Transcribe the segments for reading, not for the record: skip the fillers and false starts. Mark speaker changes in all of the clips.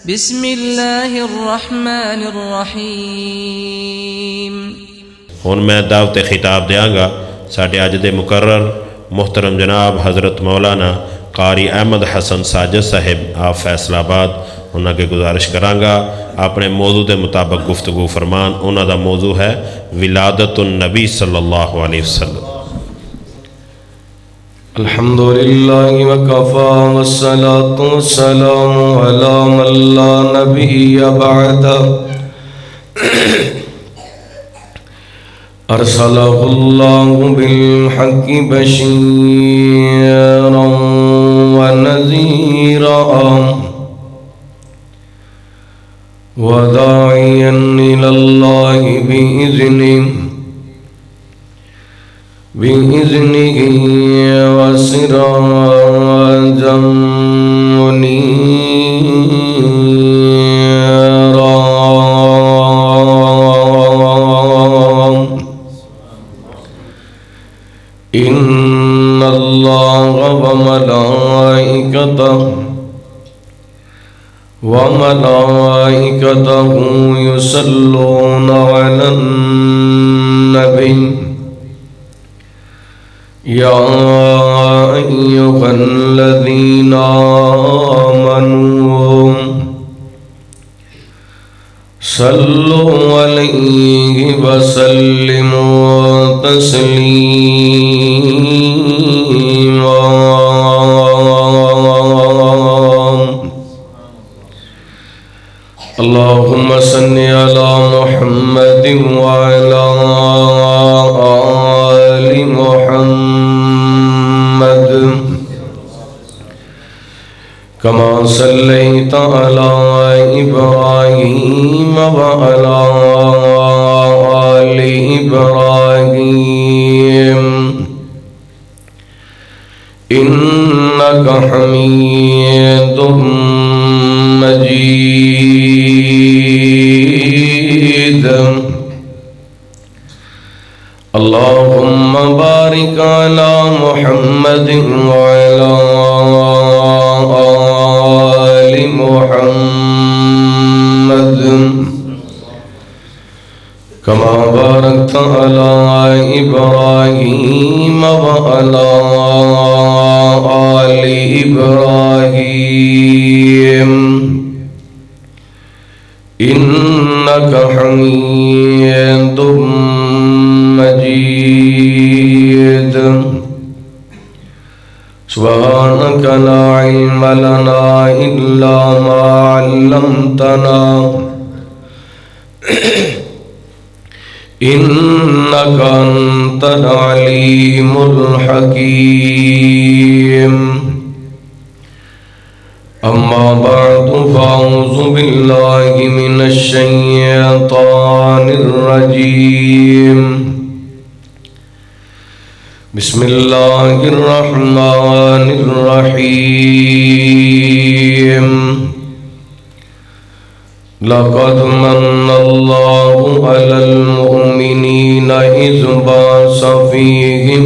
Speaker 1: بسم اللہ الرحمن الرحیم۔
Speaker 2: ہن میں دعوت خطاب دیاں گا ساڈے اج دے مقرر محترم جناب حضرت مولانا قاری احمد حسن ساجد صاحب آپ فیصل آباد، انہاں کے گزارش کراں گا اپنے موضوع دے مطابق گفتگو فرمان۔ انہاں دا موضوع ہے ولادت النبی صلی اللہ علیہ وسلم۔
Speaker 3: الحمدللہ وکفا والصلاة والسلام علی من لا نبی بعد ارسلہ اللہ بالحق بشیرا ونذیرا وداعیا الی اللہ بإذنه وسراجا منيرا إن الله وملائكته يصلون على النبي يا أيها الذين آمنوا صلوا عليه وسلموا تسليما اللهم صل على محمد وعلى آل محمد كما صليت على إبراهيم وعلى آل إبراهيم إنك حميد مجيد اللهم بارك على محمد وعلى آل محمد كما باركت على إبراهيم وعلى آل إبراهيم إنك حميد مجيد سبحانك لا علم لنا إلا ما علمتنا إنك أنت العليم الحكيم أما بعد فأعوذ بالله من الشيطان الرجيم بسم الله الرحمن الرحيم لقد من الله على المؤمنين إذ بعث فيهم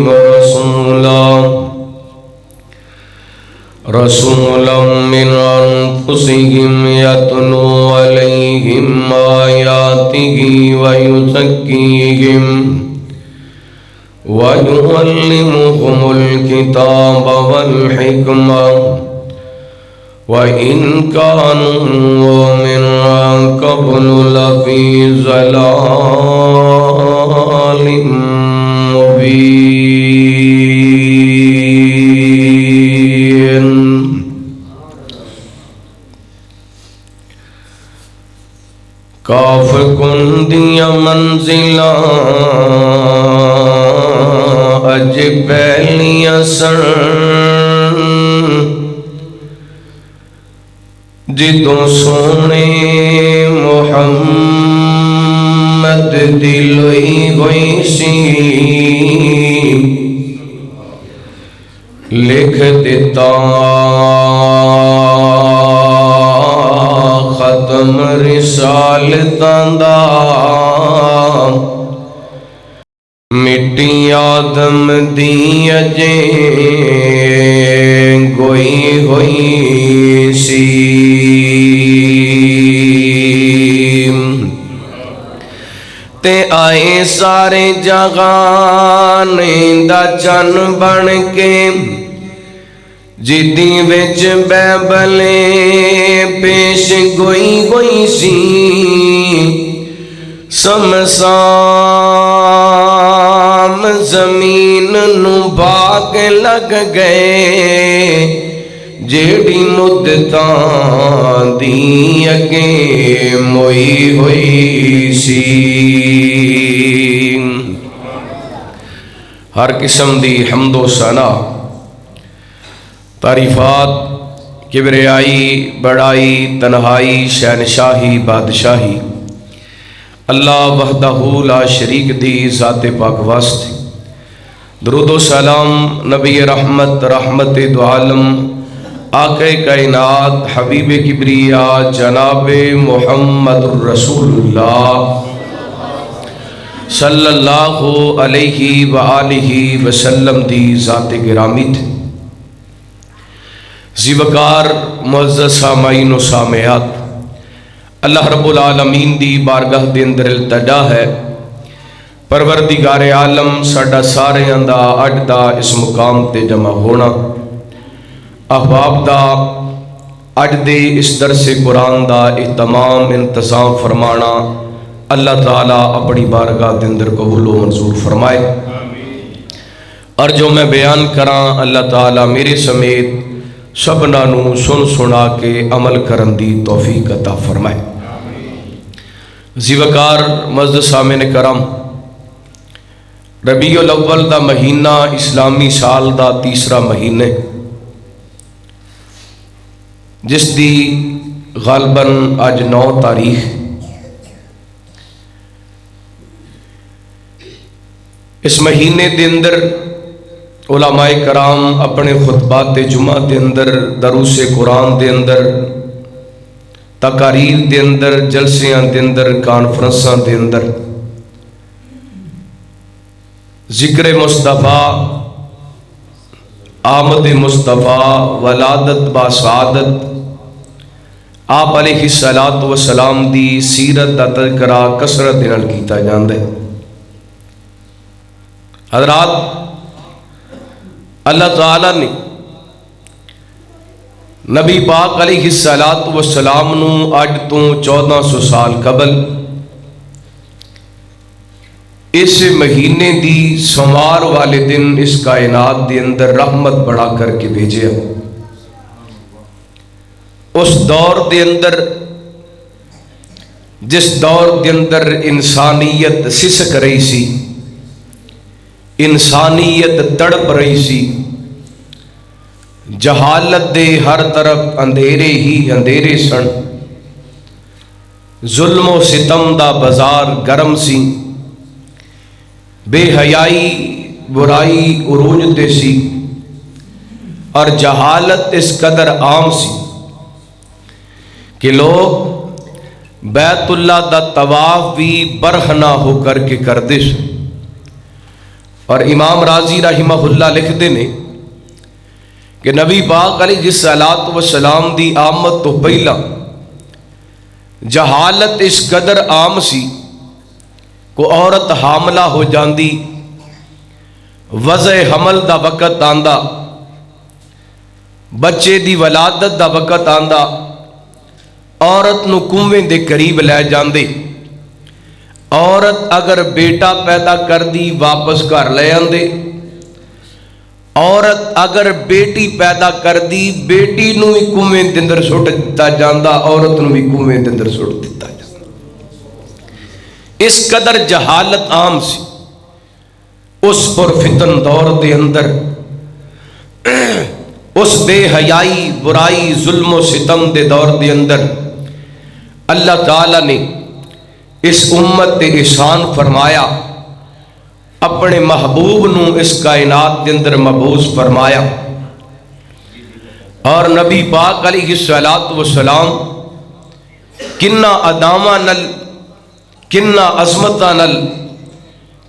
Speaker 3: رسولا من أنفسهم يتلو عليهم آياته ويزكيهم ويعلمهم الكتاب والحكمة وإن كانوا من قبل لفي ضلال مبين کاف کندیا منزلہ اج پہلیاں سن جدوں سونے محمد دی لوئی ہوئی سی لکھ دیتا ختم رسالتاں دا مٹی آدم دی اجے گوئی ہوئی سی تے آئے سارے جہان دا چن بن کے جدی وچ بیبلے پیش گوئی گوئی سی سمسام زمین نو باغ لگ گئے جیڑی مدتاں دی اگے موئی ہوئی سی ہر قسم دی حمد و ثنا تعریفات کبریائی بڑائی تنہائی شہنشاہی بادشاہی اللہ وحدہ لا شریک دی ذات پاک واسطے درود و سلام نبی رحمت رحمت دو عالم آقا کائنات حبیب کبریا جناب محمد الرسول اللہ صلی اللہ علیہ وآلہ وسلم دی ذات گرامی تھے زیوکار معزز سامعین و سامعات اللہ رب العالمین دی بارگاہ دے اندر التجا ہے پروردگار عالم ساڈا سارے دا اج دا اس مقام تے جمع ہونا احباب دا اج دے اس درس قرآن دا اہتمام انتظام فرمانا اللہ تعالیٰ اپنی بارگاہ دے اندر قبول و منظور فرمائے اور جو میں بیان کراں اللہ تعالیٰ میرے سمیت سبنا نو سن سنا کے عمل کرن دی توفیق عطا فرمائے زیوکار معزز سامعین کرام ربیع الاول دا مہینہ اسلامی سال دا تیسرا مہینے جس دی غالباً اج 9 تاریخ اس مہینے دے اندر علماء کرام اپنے خطبات جمعہ دے اندر دروس قرآن دے اندر تقاریر دے اندر جلسیاں دے اندر کانفرنساں دے اندر ذکر مصطفیٰ آمد مصطفیٰ ولادت باسعادت آپ علیہ السلام دی سیرت دا تذکرہ کثرت نال کیتا جاندا ہے حضرات اللہ تعالیٰ نے نبی پاک علیہ السلام نو اج تو 1400 سال قبل اس مہینے دی سوار والے دن اس کائنات دے اندر رحمت بڑھا کر کے بھیجے اس دور دے اندر جس دور دے اندر انسانیت سسک رہی سی انسانیت تڑپ رہی سی جہالت دے ہر طرف اندھیرے ہی اندھیرے سن ظلم و ستم دا بازار گرم سی بے حیائی برائی عروج تے سی اور جہالت اس قدر عام سی کہ لوگ بیت اللہ دا طواف بھی برہنہ ہو کر کے کردے سن اور امام راضی رحمہ اللہ لکھتے نے کہ نبی پاک علیہ السلام دی آمد تو پہلا جہالت اس قدر عام سی کو عورت حاملہ ہو جاندی وضع حمل دا وقت آندا بچے دی ولادت دا وقت آندا عورت نو کنویں دے قریب لے جاندے عورت اگر بیٹا پیدا کر دی واپس گھر لے آندے عورت اگر بیٹی پیدا کر دی بیٹی نو بھی کنویں دے اندر سٹ دتا جاندا عورت نو بھی کنویں دے اندر سٹ دتا جاندا اس قدر جہالت عام سی اس پر فتن دور دے اندر اس بے حیائی برائی ظلم و ستم دے دور دے اندر اللہ تعالیٰ نے اس امت تے احسان فرمایا اپنے محبوب نو اس کائنات دے اندر مبعوث فرمایا اور نبی پاک علیہ السلام کنہ ادامہ نل کنہ عظمتہ نل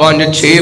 Speaker 3: 5-6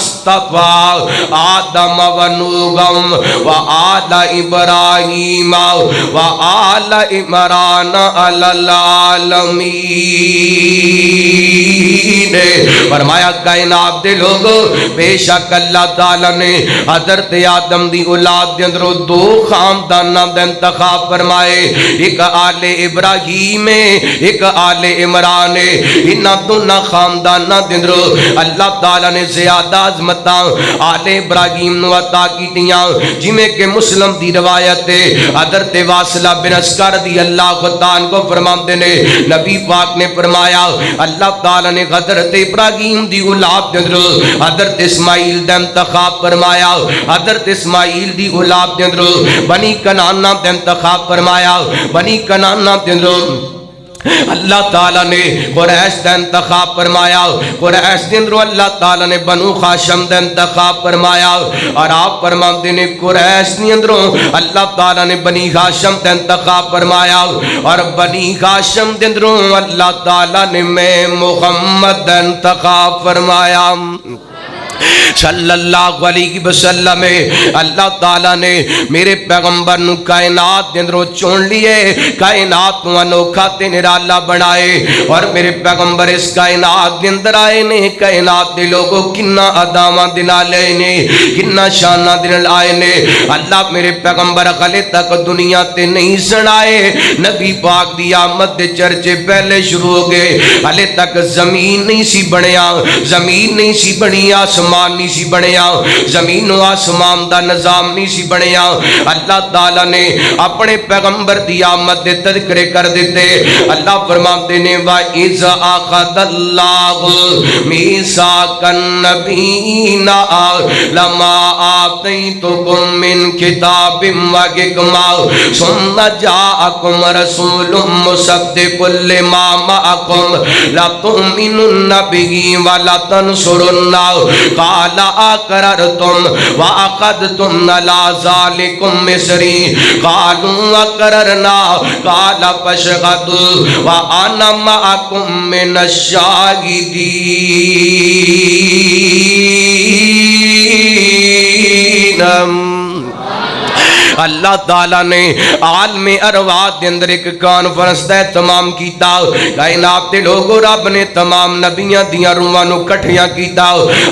Speaker 3: مصطفى آدم ونوحا وآل إبراهيم وآل عمران على العالمين. فرمایا کائنات دے لوگو بے شک اللہ تعالیٰ نے حضرت آدم دی اولاد دے اندروں دو خانداناں دا انتخاب فرمائے، ایک آل ابراہیم ایک آل عمران. انہاں دونوں خانداناں دے اندروں اللہ تعالیٰ نے زیادہ عظمتاں آل ابراہیم نو عطا کیتیاں، جویں کہ مسلم دی روایت ہے حضرت واصلہ بن اسکر رضی اللہ عنہ کو فرماتے نے نبی پاک نے فرمایا اللہ تعالیٰ نے حضرت ابراہیم دی اولاد دے اندر حضرت اسماعیل دا انتخاب فرمایا، حضرت اسماعیل دی اولاد دے اندر بنی کنعان دا انتخاب فرمایا، بنی کنعان دے اندر اللہ تعالیٰ نے قریش دا انتخاب فرمایا، قریش دے اندر اللہ تعالیٰ نے بنو ہاشم دا انتخاب فرمایا، اور آپ فرماتے نے قریش دے اندر اللہ تعالیٰ نے بنی ہاشم دا انتخاب فرمایا، اور بنی ہاشم دے اندر اللہ تعالیٰ نے میں محمد دا انتخاب فرمایا صلی اللہ علیہ وسلم. اللہ تعالیٰ نے میرے پیغمبر نو کائنات دے اندروں چون لیے، کائنات نو انوکھا تے نرالا بنائے، اور میرے پیغمبر اس کائنات دے اندر آئے نے. کائنات دے لوگوں کنا اداواں دے نال آئے نے، کنا شاناں دے نال آئے نے. اللہ میرے پیغمبر غلے تک دنیا تے نہیں سنائے، نبی پاک دی آمد دے چرچے پہلے شروع ہو گئے. ہلے تک زمین نہیں سی بنیا، زمین نہیں سی بنی، آسمان نہیں سی بنیا، زمین و آسمان دا نظام نہیں سی بنیا. اللہ تعالیٰ نے اپنے پیغمبر دی آمد دے تذکرے کر دیتے. اللہ فرماتے نے وَإِذْ أَخَذَ اللَّهُ مِيثَاقَ النَّبِيِّينَ لَمَا آتَيْتُكُم مِّن كِتَابٍ وَحِكْمَةٍ ثُمَّ جَاءَكُمْ رَسُولٌ مُصَدِّقٌ لِّمَا مَعَكُمْ لَتُؤْمِنُنَّ بِهِ وَلَتَنصُرُنَّهُ قال اقررتم واخذتم على ذلكم مصري قالوا اقررنا قال فاشهدوا وانا معكم من الشاهدين. اللہ تعالیٰ نے عالم ارواح دے اندر ایک کانفرنس دا اہتمام کیتا. کائنات دے لوگوں رب نے تمام نبیاں دیاں روحاں نو کٹھیاں کیتا.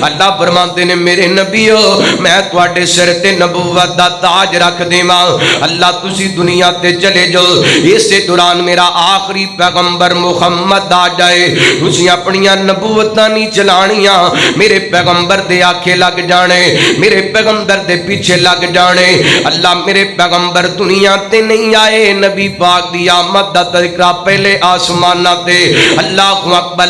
Speaker 3: اللہ فرماتے نے میرے نبیو میں تواڈے سر تے نبوت دا تاج رکھ دیواں. اللہ تسی دنیا تے چلے جاؤ، اس دوران میرا آخری پیغمبر محمد آ جائے، تسی اپنیاں نبوتاں نہیں چلانیاں، میرے پیغمبر دے آکھے لگ جانے، میرے پیغمبر دے پیچھے لگ جانے. اللہ میرے پیغمبر دنیا تے نہیں آئے، نبی پاک دی آمد دا تذکرہ پہلے آسمانہ تے. اللہ اکبر.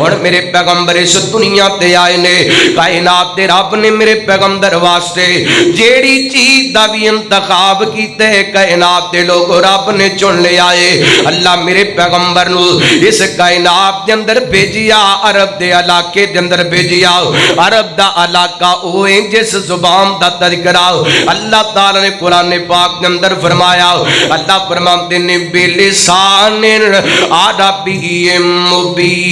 Speaker 3: اور میرے پیغمبر اس دنیا تے آئے نے. کائنات دے رب نے میرے پیغمبر واسطے جیڑی چیز دا بھی انتخاب کیتے کائنات دے لوگ رب نے چن لے آئے. اللہ میرے پیغمبر نو اس کائنات دے اندر بھیجیا، عرب دے علاقے دے اندر بھیجیا. عرب دا علاقہ اوے جس زبان دا تذکرہ اللہ تعالی نے قرآن پاک کے اندر فرمایا. اللہ فرماتے نے بلسان عربی مبین.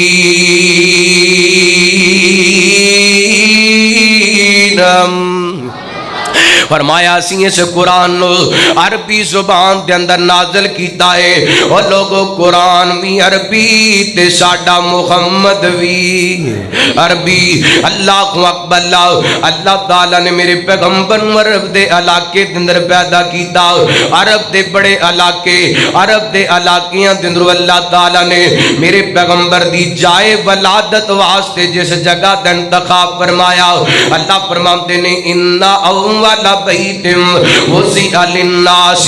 Speaker 3: فرمایا اسی اس قرآن نو عربی زبان دے اندر نازل کیتا ہے. اور لوگو قرآن بھی عربی تے ساڈا محمد بھی عربی. اللہ اکبر. اللہ تعالیٰ نے میرے پیغمبر عرب دے علاقے دے اندر پیدا کیتا. عرب دے بڑے علاقے، عرب دے علاقیاں دے اندر اللہ تعالیٰ نے میرے پیغمبر دی جائے ولادت واسطے جس جگہ دا انتخاب فرمایا. اللہ فرماتے نے اِنَّا اول بیتم وضع للناس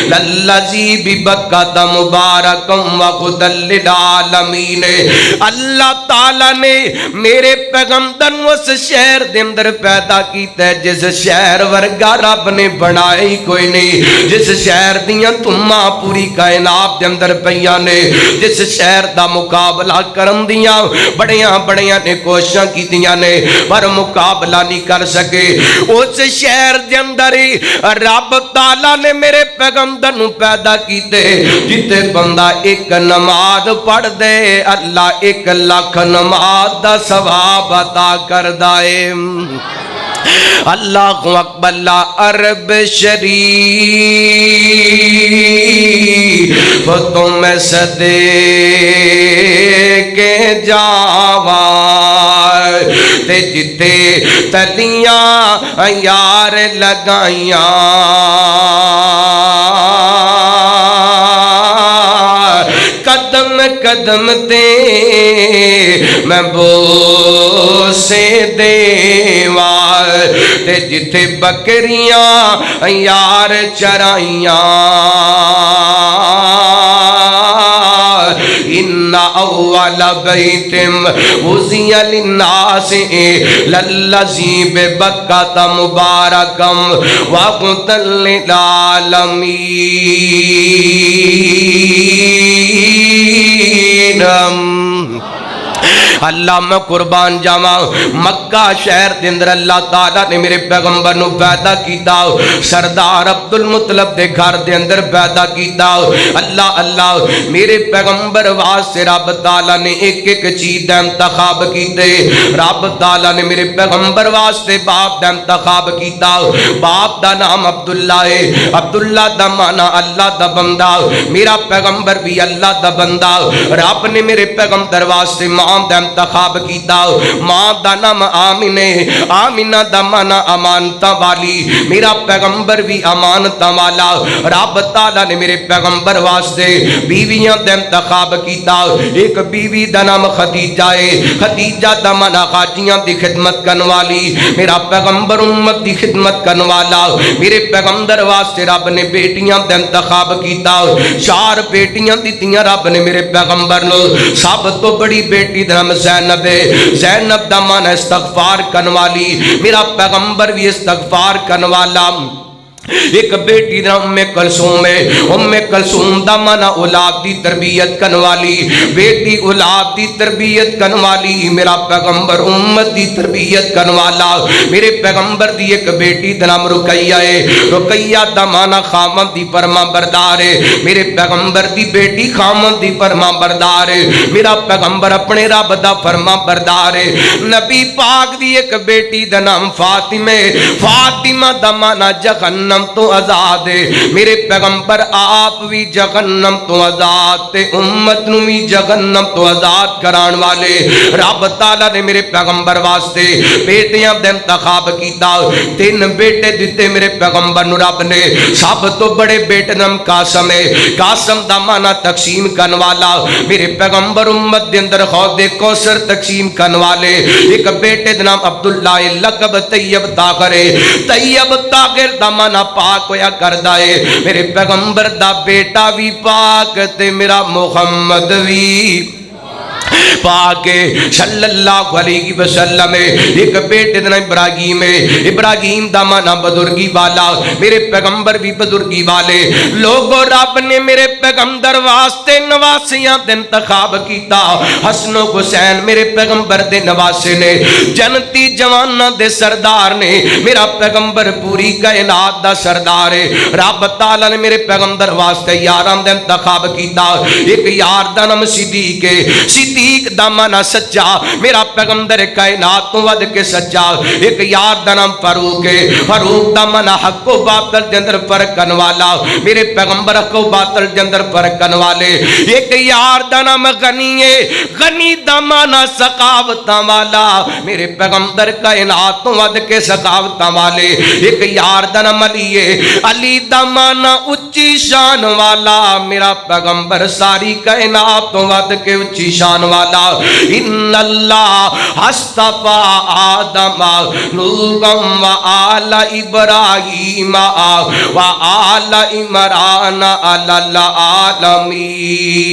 Speaker 3: للذی ببکۃ مبارکم وہدی للعالمین. اللہ تعالیٰ نے میرے پیغمبر اس شہر دے اندر پیدا کیتا ہے جس شہر ورگا رب نے بنایا ہی کوئی نہیں. جس شہر دیاں تماں پوری کائنات دے اندر پیاں نے، جس شہر دا مقابلہ کرن دیاں بڑیاں بڑیاں نے کوششاں کیتیاں نے پر مقابلہ نہیں کر سکے. اس شہر دے اندر رب تعالی نے میرے پیغمبر نو پیدا کیتے جتے بندہ ایک نماز پڑھ دے اللہ 1 لاکھ نماز دا ثواب عطا کردا ہے اللہ اکبر لا عرب شریف تم صدے کے جاوا تے جتے تلیاں یار لگائیاں قدم قدم تے میں بوسے دیواں تے جتے بکریاں یار چرائیاں ان اول بیت وزی للناس للذی ببکۃ مبارکم وہدی للعالمین اللہ میں قربان جاواں مکہ شہر دے اندر اللہ تعالیٰ نے میرے پیغمبر نو پیدا کیتا سردار عبد المطلب دے گھر دے اندر پیدا کیتا اللہ اللہ میرے پیغمبر واسطے رب تعالیٰ نے ایک ایک چیز دا انتخاب کیتے رب تعالیٰ نے میرے پیغمبر واسطے باپ دا انتخاب کیتا باپ دا نام عبداللہ ہے عبداللہ دا معنی اللہ دا بندہ میرا پیغمبر بھی اللہ دا بندہ رب نے میرے پیغمبر واسطے ماں دا انتخاب کیتا ماں دا نام آمینہ آمینہ دا معنی امانتاں والی میرا پیغمبر بھی امانتاں والا رب تعالیٰ نے میرے پیغمبر واسطے بیویاں دا انتخاب کیتا ایک بیوی دا نام خدیجہ ہے خدیجہ دا معنی حاجیاں دی خدمت کرن والی میرا پیغمبر امت دی خدمت کرن والا میرے پیغمبر واسطے رب نے بیٹیاں دا انتخاب کیتا 4 بیٹیاں دتیاں رب نے میرے پیغمبر نو سب تو بڑی بیٹی دا نام زینب ہے زینب دا معنی استغفار کرن والی میرا پیغمبر بھی استغفار کرن والا ایک بیٹی دا ام کلثوم ہے ام کلثوم دا معنی اولاد دی تربیت کرن والی بیٹی اولاد دی تربیت کرن والی میرا پیغمبر امت دی تربیت کرن والا میرے پیغمبر دی ایک بیٹی دا نام رقیہ ہے رقیہ دا معنی خامند دی فرما بردار ہے میرے پیغمبر دی بیٹی خامند دی فرما بردار ہے میرا پیغمبر اپنے رب دا فرما بردار ہے نبی پاک دی ایک بیٹی دا نام فاطمہ فاطمہ دا معنی جہنم تو آزاد ہے میرے پیغمبر آپ بھی جہنم تو آزاد تے امت نو بھی جہنم تو آزاد کران والے رب تعالیٰ نے میرے پیغمبر واسطے بیٹیاں دا انتخاب کیتا 3 بیٹے دیتے میرے پیغمبر نو رب نے سب تو بڑے بیٹے نام قاسم ہے قاسم دا معنی تقسیم کرن والا میرے پیغمبر امت دے اندر حوض کوثر تقسیم کرن والے ایک بیٹے دا نام عبداللہ لقب طیب طاہر ہے طیب طاہر دا معنی پاک ہویا کردہ ہے میرے پیغمبر دا بیٹا بھی پاک تے میرا محمد بھی پاک صلی اللہ علیہ وسلم ایک بیٹے دن ابراہیم ہے ابراہیم دا معنی بزرگی والا میرے پیغمبر بھی بزرگی والے لوگوں رب نے میرے پیغمبر واسطے نواسیاں دے انتخاب کیتا حسن و حسین میرے پیغمبر دے نواسے نے جنتی جوانہ دے سردار نے میرا پیغمبر پوری کائنات دا سردار ہے رب تعالیٰ نے میرے پیغمبر واسطے یاران دے انتخاب کیتا ایک یار دا نام صدیق ہے صدیق دا معنی سچا میرا پیغمبر کائنات تو ود کے سچا ایک یار دا نام فاروق ہے فاروق دا معنی حق و باطل دے اندر فرق کرن والا میرے پیغمبر حق و باطل دے اندر فرق کرن والے ایک یار دا نام غنی ہے غنی دا معنی سخاوتاں والا میرے پیغمبر کائنات تو ود کے سخاوتاں والے ایک یار دا نام علی ہے علی دا معنی اچھی شان والا میرا پیغمبر ساری کائنات تو ود کے اچھی شان والا ان اللہ اصطفى آدم نوحا وآل ابراہیم وآل عمران علی العالمین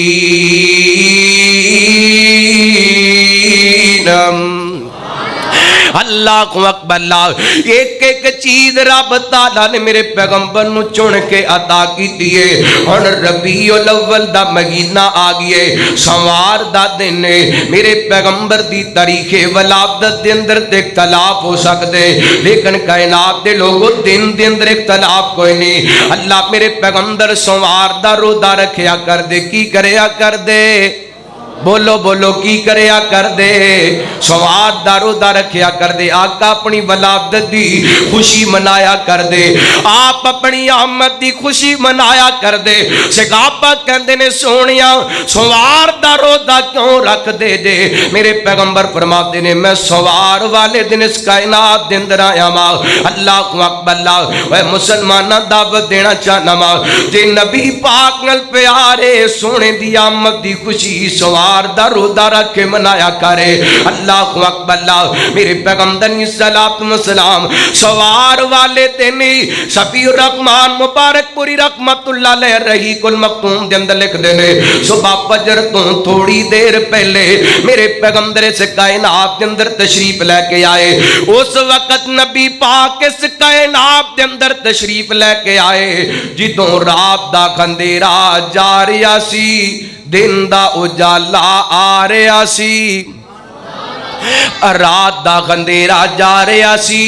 Speaker 3: اللہ کو اکبر اللہ ایک ایک چیز رب تعالیٰ نے میرے پیغمبر نو چن کے عطا کی دیئے اور ربیع الاول دا مہینہ آگئے سوار دا دن میرے پیغمبر دی تاریخ ولادت دے اندر تے اختلاف ہو سکتے لیکن کائنات دے لوگوں دن دے اندر اختلاف کوئی نہیں اللہ میرے پیغمبر سوار دا روزہ رکھیا کر دے کی کریا کر دے بولو بولو کی کریا کر دے سوار دا روزہ رکھیا کر دے آقا اپنی ولادت دی خوشی منایا کر دے آپ اپنی آمد دی خوشی منایا کر دے صحابہ کہندے نے سونیا سوار دا روزہ کیوں رکھ دے دے میرے پیغمبر فرماتے نے میں سوار والے دن اس کائنات دے اندر آیا ماں اللہ کو اکبر اللہ اے مسلمانہ دعوت دینا چاہنا ماں جے نبی پاک نال پیارے سونے دی آمد دی خوشی سوار دا روزہ رکھ کے منایا کرے اللہ کو اکبر اللہ میرے پیغمبر صلوات و سلام سوار والے دن شفیع الرحمان مبارک پوری رحمت اللہ علیہ رحیق المختوم دے اندر لکھ دینے صبح فجر تو تھوڑی دیر پہلے میرے پیغمبر سے کائنات دے اندر تشریف لے کے آئے اس وقت نبی پاک اس کائنات دے اندر تشریف لے کے آئے جدوں رات دا اندھیرا جا رہا سی دن دا اجالا آ رہا سی رات دا اندھیرا جا رہا سی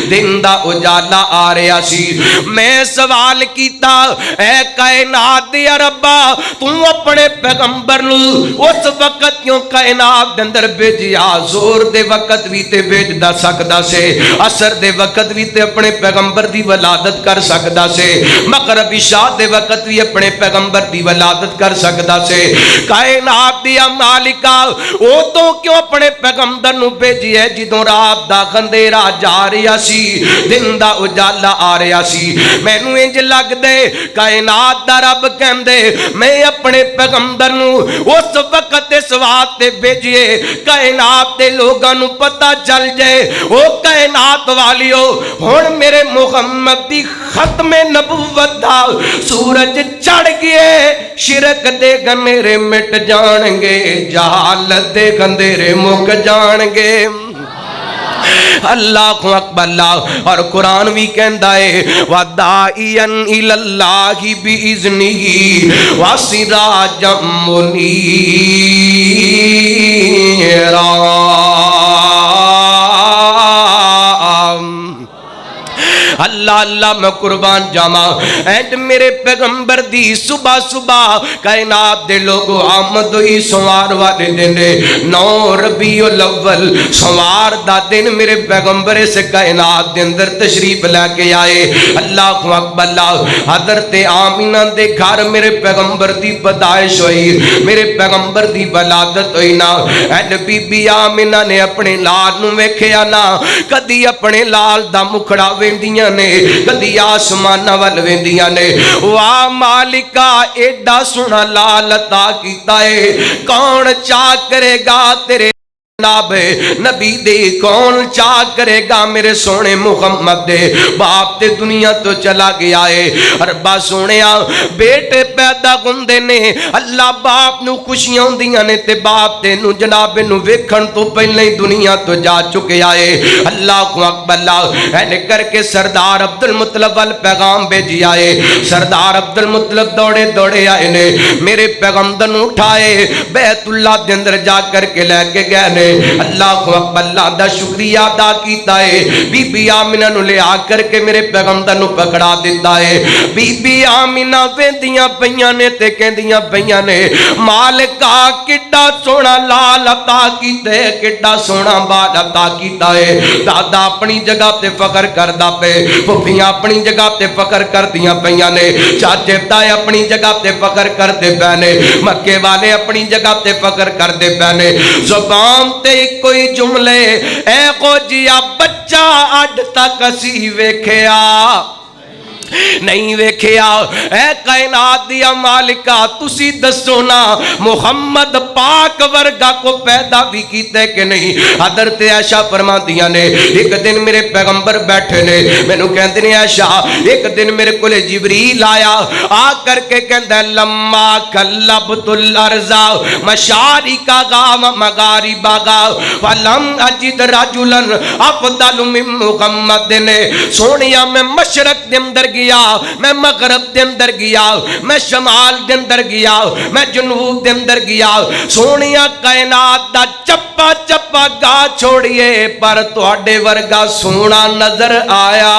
Speaker 3: دن دا اجالا آ رہا سی میں سوال کیتا اے کائنات دے ربا تو اپنے پیغمبر نو اس وقت کیوں کائنات دے اندر بھیجیا زور دے وقت بھی تے بھیج دا سکدا سے عصر دے وقت بھی تے اپنے پیغمبر دی ولادت کر سکدا سے مغرب عشاء دے وقت بھی اپنے پیغمبر دی ولادت کر سکدا سے کائنات دی مالکا او تو کیوں اپنے پیغمبر نو بھیجی ہے جدوں رات دا اندھیرا جا رہا سی دن دا اجالا آ رہا سی مینوں انج لگ دے کائنات دا رب کہندے میں اپنے پیغمبر نو اس وقت اس واسطے بھیجیے کائنات دے لوگاں نو پتہ چل جائے او کائنات والیو ہن میرے محمد دی ختم نبوت دا سورج چڑھ گئے شرک دے گنیرے مٹ جان گے جہالت دے گندھیرے مک جان گے اللہ کو اکبر اللہ اور قرآن بھی کہندا ہے وَدَاعِيًا إِلَى اللَّهِ بِإِذْنِهِ وَسِرَاجًا مُنِيرًا اللہ اللہ میں قربان جاما اینڈ میرے پیغمبر دی صبح صبح کائنات دے لوگو آمد ہوئی سوار والے دن 9 ربیع الاول سوار دا دن میرے پیغمبر سے کائنات دے اندر تشریف لے کے آئے اللہ کو اکبر اللہ حضرت آمینہ دے گھر میرے پیغمبر دی پیدائش ہوئی میرے پیغمبر دی ولادت ہوئی نا اینڈ بی بی آمینہ نے اپنے لال نو ویکھیا نا کدی اپنے لال دا مکھڑا ویندیاں نے کدی آسمان ول ویندیاں نے واہ مالکا ایڈا سونا لال عطا کیتا ہے کون چاہ کرے گا تیرے جناب نبی دے کون چاہ کرے گا میرے سونے محمد دے باپ تے دنیا تو چلا گیا ہے اربا سونیا بیٹے پیدا گندے نے اللہ باپ نو خوشیاں ہوندیاں نے تے باپ تے نو جناب نو ویکھن تو پہلے ہی دنیا تو جا چکے آئے اللہ کو اکبر اللہ اینے کر کے سردار عبد المطلب وال پیغام بھیجی آئے سردار عبد المطلب دوڑے دوڑے آئے نے میرے پیغمبر نو اٹھائے بیت اللہ دے اندر جا کر کے لے کے گئے نے اللہ کو اکبر اللہ دا شکریہ ادا کیتا ہے بی بی آمینہ نو لے آ کر کے میرے پیغمبر نو پکڑا دیتا ہے بی بی آمینہ ویندیاں پیاں نے تے کہندیاں پیاں نے مالکا کڈا سونا لال عطا کیتے کڈا سونا بال عطا کیتا ہے دادا اپنی جگہ تے فخر کردا پے پھپھیاں اپنی جگہ تے فخر کردیاں پیاں نے چاچے تائے اپنی جگہ تے فخر کردے پے نے مکے والے اپنی جگہ تے فخر کردے پے نے زبان تے کوئی جملے اے کو جیا بچہ اڈ تک اسی ویکھیا نہیں ویکھیا اے کائنات دیا مالکا تسی دسو نا محمد پاک ورگا کو پیدا بھی کیتے کہ نہیں حضرت عائشہ فرماندیاں نے ایک دن میرے پیغمبر بیٹھے نے مینوں کہندے نے عائشہ ایک دن میرے کول جبریل آیا آ کر کے کہندا لما کلبت الارض مشارقا مغاربا فلم اجد رجلا افضل من محمد نے سونیا میں مشرق دے اندر گیا میں مغرب دے اندر گیا میں شمال دے اندر گیا میں جنوب دے اندر گیا سونیا کائنات دا چپا چپا گا چھوڑیے پر تواڈے ورگا سونا نظر آیا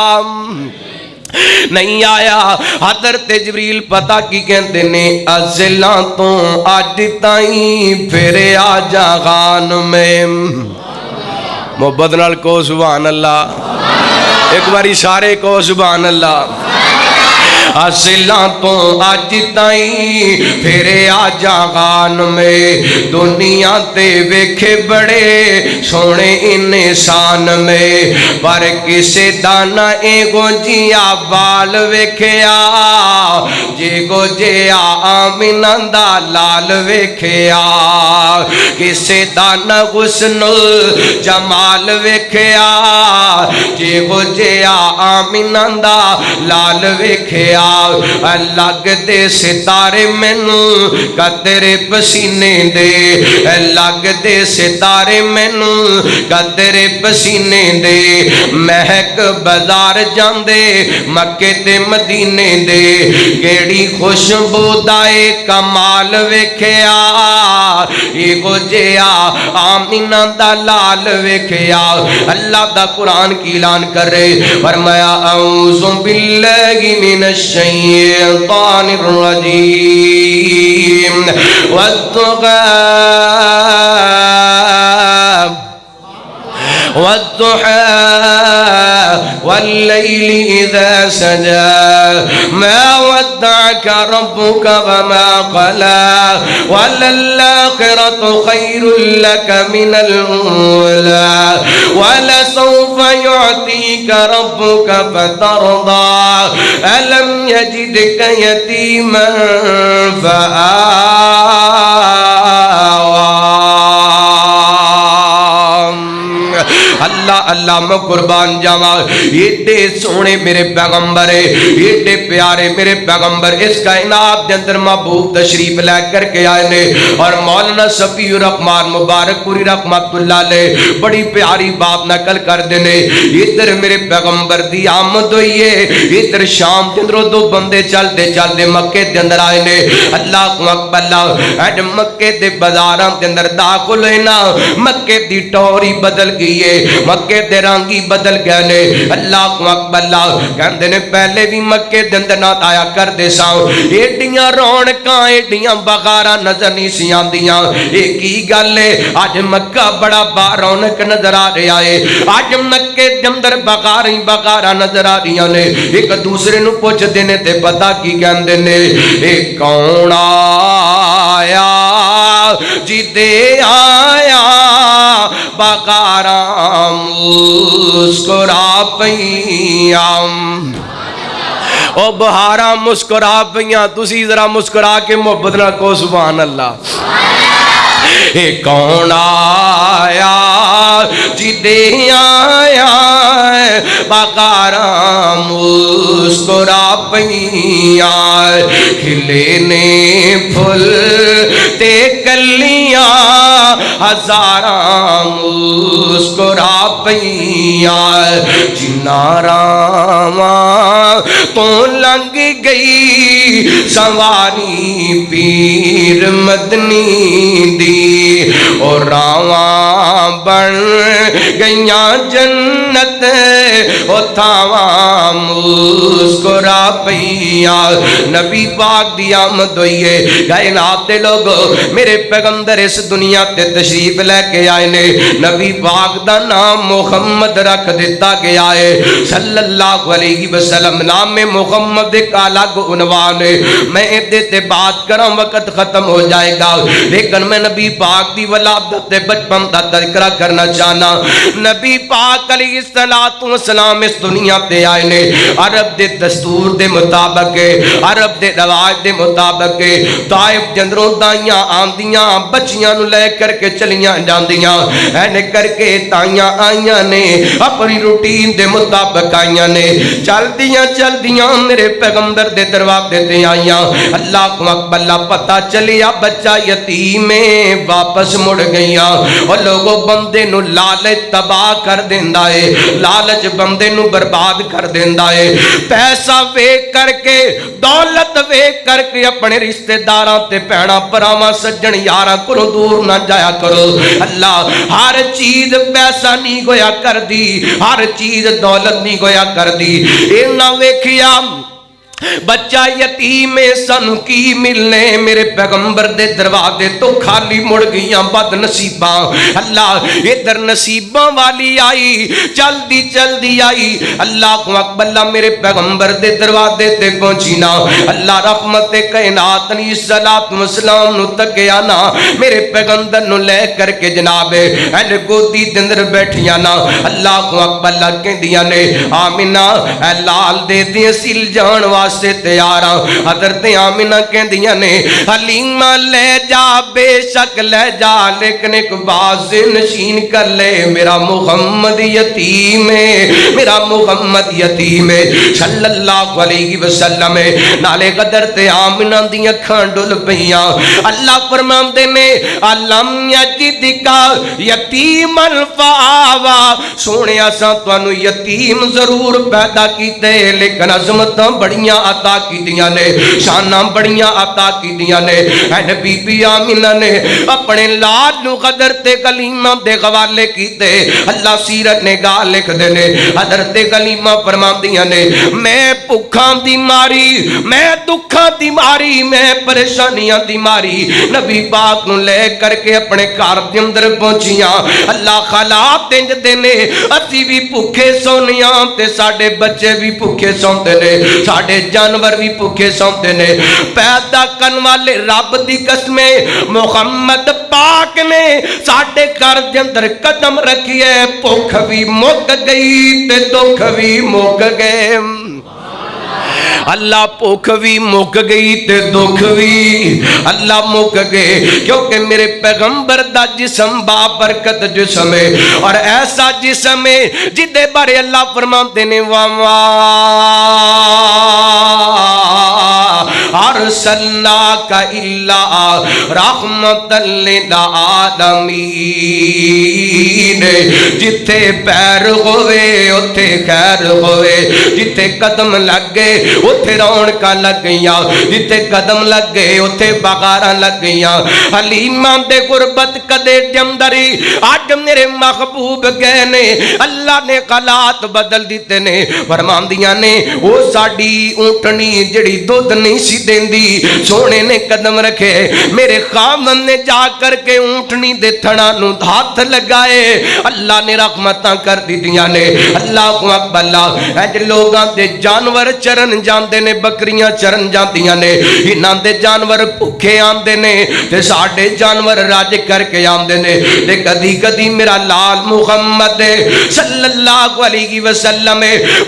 Speaker 3: نہیں آیا حضرت جبریل پتہ کی کہندے نے ازلاں تو اج تائیں پھر آ جہان میں محبت نال کو سبحان اللہ ایک باری سارے کو سبحان اللہ ازلاں تو اج تائیں پھر آ جہان میں دنیا تے ویکھے بڑے سونے انسان میں پر کسے دانا ایگو جیا بال ویکھیا جیگو جیا آمینہ دا لال ویکھیا کسے دانا حسن جمال ویکھیا جیگو جیا آمینہ دا لال ویکھیا لگ دے ستارے مینوں قطرے پسینے دے لگ دے ستارے مینوں قطرے پسینے دے مہک بازار جاندے مکے تے مدینے دے کیڑی خوشبو دائے کمال ویکھیا ایگو جیا آمینہ دا لال ویکھیا اللہ دا قرآن کی اعلان کر رہے فرمایا اعوذ باللہ من الشیطان الرجیم والضحى والليل إذا سجى ما ودعك ربك وما قلى وللآخرة خير لك من الأولى ولسوف يعطيك ربك فترضى ألم يجدك يتيما فآوى اللہ اللہ میں قربان جاواں ایڈے سونے میرے پیغمبر ایڈے پیارے میرے پیغمبر اس کائنات دے اندر محبوب تشریف لے کر کے آئے نے اور مولانا صفی الرحمان مبارک پوری رحمت اللہ علیہ بڑی پیاری بات نقل کر دینے ادھر میرے پیغمبر دی آمد ہوئی ہے ادھر شام دے اندر دو بندے چلتے چلتے مکے دے اندر آئے نے اللہ اکبر اللہ ایڈ مکے دے بازاراں دے اندر داخل ہوئے نا مکے دی ٹوری بدل گئی ہے مکے دے رانگی بدل گئے نے اللہ اکبر اللہ کہندے نے پہلے بھی مکے دے اندر نہ آیا کر دے ساں ایڈیاں رونقاں ایڈیاں بغاراں نظر نہیں سی آندیاں ایک ہی گل ہے اج مکہ بڑا با رونق نظر آ رہا ہے اج مکے دے اندر بغاراں نظر آ رہیاں نے ایک دوسرے نو پوچھدے نے تے پتہ کی کہندے نے اے کون آیا جدے آیا بغاراں مسکرا پیاں او بہاراں مسکرا پیاں تسی ذرا مسکرا کے محبت نہ کو سبحان اللہ اے کون آیا جدے آیا بغاراں مسکرا پیاں کھلے نے پھل تے کلیاں ہزاراں مسکرا پیاں جناراں تو لنگ گئی سواری پیر مدنی دی اور راواں بن گئیاں جنت اور تھاواں مسکرا پیاں نبی پاک دی آمد ہوئی ہے کائنات دے لوگو میرے پیغمبر اس دنیا تے تشریف لے کے آئے نے نبی پاک دا نام محمد رکھ دیتا گیا ہے صلی اللہ علیہ وسلم نام محمد ایک الگ عنوان ہے میں ادھے بات کروں وقت ختم ہو جائے گا لیکن میں نبی پاک دی ولادت بچپن دا تذکرہ کرنا چاہنا نبی پاک علیہ السلام اس دنیا تے آئے نے عرب دے دستور دے مطابق عرب دے رواج دے مطابق طائف جندروں دائیاں آندیاں بچیاں نو لے کر کے چلیاں جاندیاں اینے کر کے تائیاں آئیاں نے اپنی روٹین دے مطابق آئیاں نے چل دیاں میرے پیغمبر دے دروازے تے آئیاں اللہ کو اکبر پتہ چلیا بچہ یتیم میں واپس مڑ گئیاں اور لوگوں بندے نو لالچ تباہ کر دیندا ہے لالچ بندے نو برباد کر دیندا ہے پیسہ ویکھ کر کے دولت ویکھ کر کے اپنے رشتہ داراں تے بھیڑاں پراواں سجن یاراں کولوں دور نہ جایا کرو اللہ ہر چیز پیسہ نہیں گویا کر دی ہر چیز دولت نہیں گویا کر دی اے نہ ویکھیا بچہ یتیم سن کی ملنے میرے پیغمبر دے دروازے تو خالی مڑ گئیاں بد نصیباں اللہ ادھر نصیباں والی آئی چل دی آئی اللہ کو اکبر میرے پیغمبر دے دروازے تے پہنچی نا اللہ رحمت کائنات علیہ الصلوۃ والسلام نو تکیا نا میرے پیغمبر نو لے کر کے جناب اے گودی دے اندر بیٹھیاں نا اللہ کو اکبر کہندیاں نے آمینہ اے لال دے دے سل جان سے تیاراں حضرت آمینہ کہندیاں نے حلیمہ لے جا بے شک لے جا لیکن ایک باز نشین کر لے میرا محمد یتیم ہے میرا محمد یتیم ہے صلی اللہ علیہ وسلم نالے قدر تے آمینہ دی اکھاں ڈل پئیاں اللہ فرماندے نے علم یجدکا یتیم فآوا سونیا سا تانوں یتیم ضرور پیدا کیتے لیکن عظمتاں بڑیاں عطا کی دیاں نے شاناں بڑیاں عطا کی دیاں نے اے بی بی آمینہ نے اپنے لال نو قدر تے کلیمہ دے حوالے کیتے اللہ سیرت نے گاہ لکھ دے نے حضرت کلیمہ فرماندیاں نے میں بھکھاں دی ماری میں دکھاں دی ماری میں پریشانیاں دی ماری نبی پاک نو لے کر کے اپنے گھر دے اندر پہنچیاں اللہ خالات انج دے نے اسی بھی بھکھے سونیاں تے ساڈے بچے بھی بھکھے سوندے نے ساڈے جانور بھی بھوکے سوندے نے پیدا کرن والے رب دی قسم محمد پاک نے ساڈے گھر دے اندر قدم رکھی ہے بھوک بھی مک گئی تے دکھ بھی مک گئے اللہ بھوک بھی مک گئی تے دکھ بھی اللہ مک گئے کیونکہ میرے پیغمبر دا جسم با برکت جسم ہے اور ایسا جسم ہے جدے بارے اللہ فرماتے نے ارسلناک الا رحمت للعالمین جتھے پیر ہوئے اتھے خیر ہوئے جتھے قدم لگ گئے اتھے رونقاں لگ گئیاں جتھے قدم لگ گئے اتھے بغاراں لگ گئیاں حلیمہ دے غربت کدے جمدری آج میرے محبوب گئے نے اللہ نے حالات بدل دیتے نے فرماندیاں نے وہ ساڈی اونٹنی جڑی دودھ نہیں سی دیندی سونے نے قدم رکھے میرے خامن نے جا کر کے اونٹنی دے تھڑا نو ہاتھ لگائے اللہ نے رحمتاں کر دیاں نے اللہ کو اکبر اللہ اج لوگاں دے جانور چرن جاندے نے بکریاں چرن جاندیاں نے انہاں دے جانور بھوکے آندے نے تے ساڈے جانور راج کر کے آندے نے تے کدی کدی میرا لال محمد صلی اللہ علیہ وسلم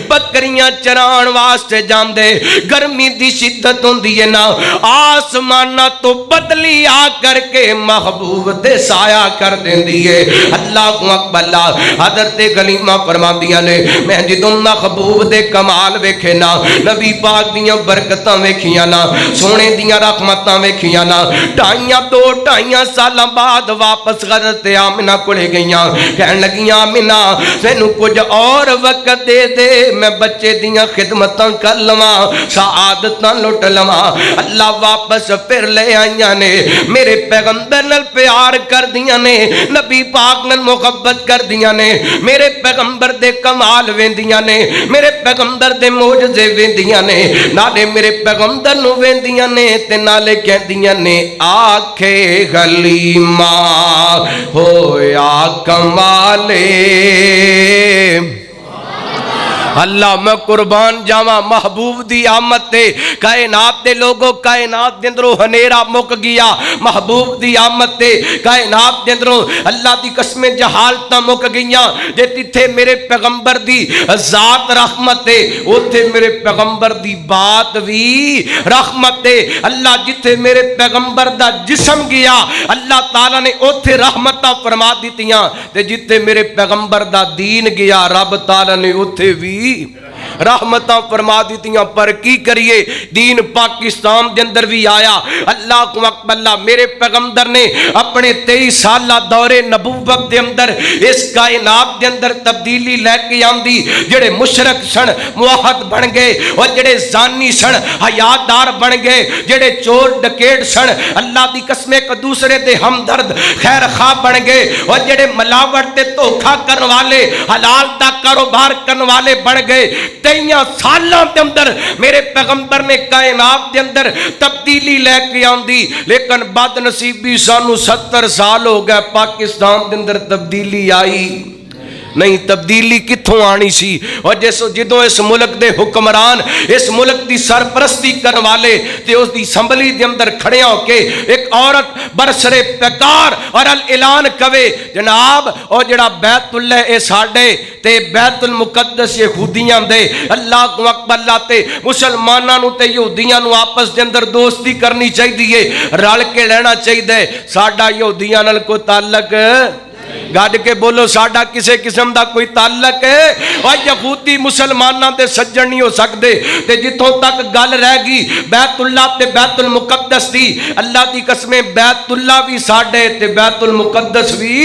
Speaker 3: بکریاں چران واسطے جاندے گرمی دی شدت ہوندی ہے نا آسماناں تو بدلی آ کر کے محبوب دے سایہ کر دیندی ہے اللہ کو اکبر اللہ حضرت کلیمہ فرماندیاں نے میں جدوں محبوب دے کمال ویکھے نا نبی پاک دیاں برکتاں ویکھیاں نا سونے دیاں رحمتاں ویکھیاں نا ڈھائیاں سالاں بعد واپس حضرت آمنہ کولے گئیاں کہن لگیاں آمنہ سینوں کچھ اور وقت دے دے میں بچے دیاں خدمتاں کر لواں سعادتاں لٹ لواں اللہ واپس پھر لے آئیاں نے میرے پیغمبر نال پیار کر دیاں نے نبی پاک نال محبت کر دیاں نے میرے پیغمبر دے کمال ویندیاں نے میرے پیغمبر دے معجزے ویندیاں نے نالے میرے پیغمبر نو ویندیاں نے تے نالے کہندیاں نے آکھے حلیمہ ہویا کمالے اللہ میں قربان جاواں محبوب دی آمد تے کائنات دے لوگو کائنات دے اندروں ہنیرا مک گیا محبوب دی آمد تے کائنات دے اندروں اللہ دی قسمیں جہالتاں مک گئیاں جے تیتھے میرے پیغمبر دی ذات رحمت تے اوتھے میرے پیغمبر دی بات بھی رحمت تے اللہ جتھے میرے پیغمبر دا جسم گیا اللہ تعالیٰ نے اوتھے رحمتہ فرما دیتیاں تے جتھے میرے پیغمبر دا دین گیا رب تعالیٰ نے اوتھے بھی رحمتاں فرما دیتیاں پر کی کریے دین پاکستان دے اندر بھی آیا اللہ کو اکبر اللہ میرے پیغمبر نے اپنے 23 سالہ دور نبوت دے اندر اس کائنات دے اندر تبدیلی لے کے آندی جڑے مشرک سن موحد بن گئے اور جڑے زانی سن حیادار بن گئے جڑے چور ڈکیٹ سن اللہ دی قسم ایک دوسرے دے ہمدرد خیر خواہ بن گئے اور جڑے ملاوٹ تے دھوکا کرن والے حلال دا کاروبار کرن والے بن گئے 23 سالاں دے اندر میرے پیغمبر نے کائنات دے اندر تبدیلی لے کے آندی لیکن بد نصیبی سانو 70 سال ہو گئے پاکستان دے اندر تبدیلی آئی نہیں تبدیلی کتھوں آنی سی اور جدوں اس ملک دے حکمران اس ملک دی سرپرستی کرن والے تے اس دی اسمبلی دے اندر کھڑے ہو کے ایک عورت برسرے پیکار اور اعلان کوے جناب اور جڑا بیت اللہ اے ساڈے تے بیت المقدس یہودیاں دے اللہ کو اکبر اللہ تے مسلماناں نو تے یہودیاں نو آپس دے اندر دوستی کرنی چاہیے رل کے لینا چاہیے ساڈا یہودیاں نال کوئی تعلق گاڑ کے بولو ساڈا کسے قسم دا کوئی تعلق ہے اور یہودی مسلماناں دے سجن نہیں ہو سکتے تے جتوں تک گل رہ گئی بیت اللہ تے بیت المقدس دی اللہ دی قسمیں بیت اللہ بھی ساڈے تے بیت المقدس بھی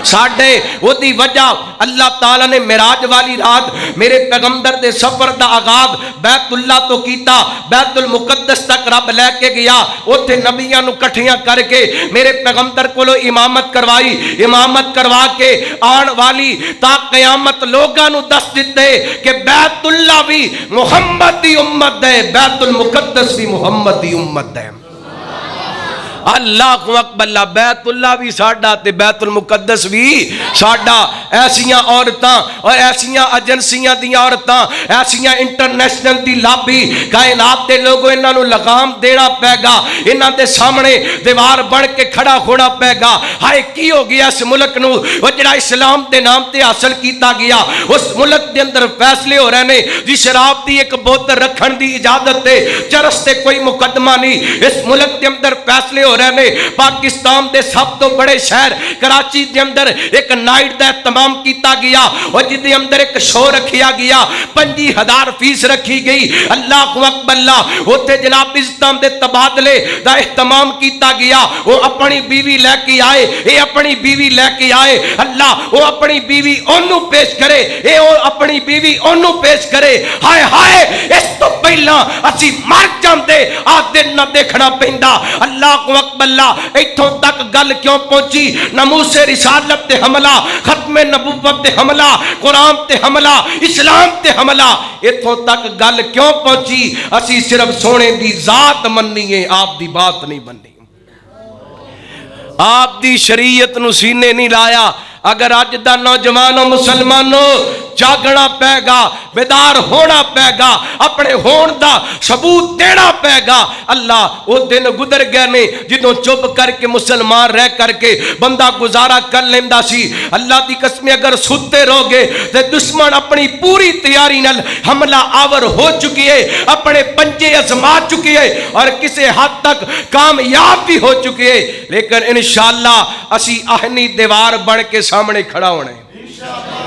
Speaker 3: ساڈے وہ دی وجہ اللہ تعالیٰ نے معراج والی رات میرے پیغمبر دے سفر دا آغاز بیت اللہ تو کیتا بیت المقدس تک رب لے کے گیا اوتھے نبیاں نو کٹھیاں کر کے میرے پیغمبر کولو امامت کروائی امامت کروا کے آن والی تا قیامت لوگاں نو دس دیتے کہ بیت اللہ بھی محمد دی امت ہے بیت المقدس بھی محمد دی امت ہے اللہ کو اکبر اللہ بیت اللہ بھی ساڈا تے بیت المقدس بھی ساڈا ایسیاں عورتاں اور ایسیاں ایجنسیاں دیاں عورتاں ایسیاں انٹرنیشنل دی لابی کائنات دے لوگوں انہاں نو لگام دینا پے گا انہاں دے سامنے دیوار بن کے کھڑا ہونا پے گا ہائے کی ہو گیا اس ملک نو وہ جڑا اسلام دے نام تے حاصل کیتا گیا اس ملک دے اندر فیصلے ہو رہے نے جی شراب دی ایک بوتل رکھن دی اجازت تے چرس تے کوئی مقدمہ نہیں اس ملک دے اندر فیصلے ہو رہے نے پاکستان دے سب تو بڑے شہر کراچی دے اندر ایک نائٹ دا اہتمام کیتا گیا اور جس دے اندر ایک شو رکھیا گیا 50,000 فیس رکھی گئی اللہ اکبر اللہ اوتھے جناب اسلام دے تبادلے دا اہتمام کیتا گیا وہ اپنی بیوی لے کے آئے اے اپنی بیوی لے کے آئے اللہ وہ اپنی بیوی اونوں پیش کرے اے اپنی بیوی اونوں پیش کرے ہائے ہائے اس تو پہلا اسی مر جاندے آ دن نہ دیکھنا پیندا اللہ اکبر اللہ ایتھوں تک گل کیوں پہنچی ناموس رسالت تے حملہ ختم نبوت تے حملہ قرآن تے حملہ اسلام تے حملہ ایتھوں تک گل کیوں پہنچی اسی صرف سونے دی ذات مننی ہے آپ دی بات نہیں مننی آپ دی شریعت نو سینے نہیں لایا اگر اج دا نوجوانوں مسلمانوں جاگنا پے گا بیدار ہونا پے گا اپنے ہون دا ثبوت دینا پے گا اللہ وہ دن گزر گئے نے جدوں چپ کر کے مسلمان رہ کر کے بندہ گزارا کر لیندا سی اللہ دی قسم اگر ستے رہو گے تے دشمن اپنی پوری تیاری نال حملہ آور ہو چکی ہے اپنے پنجے ازما چکی ہے اور کسی حد تک کامیاب بھی ہو چکی ہے لیکن انشاءاللہ اسی آہنی دیوار بن کے سامنے کھڑا ہونے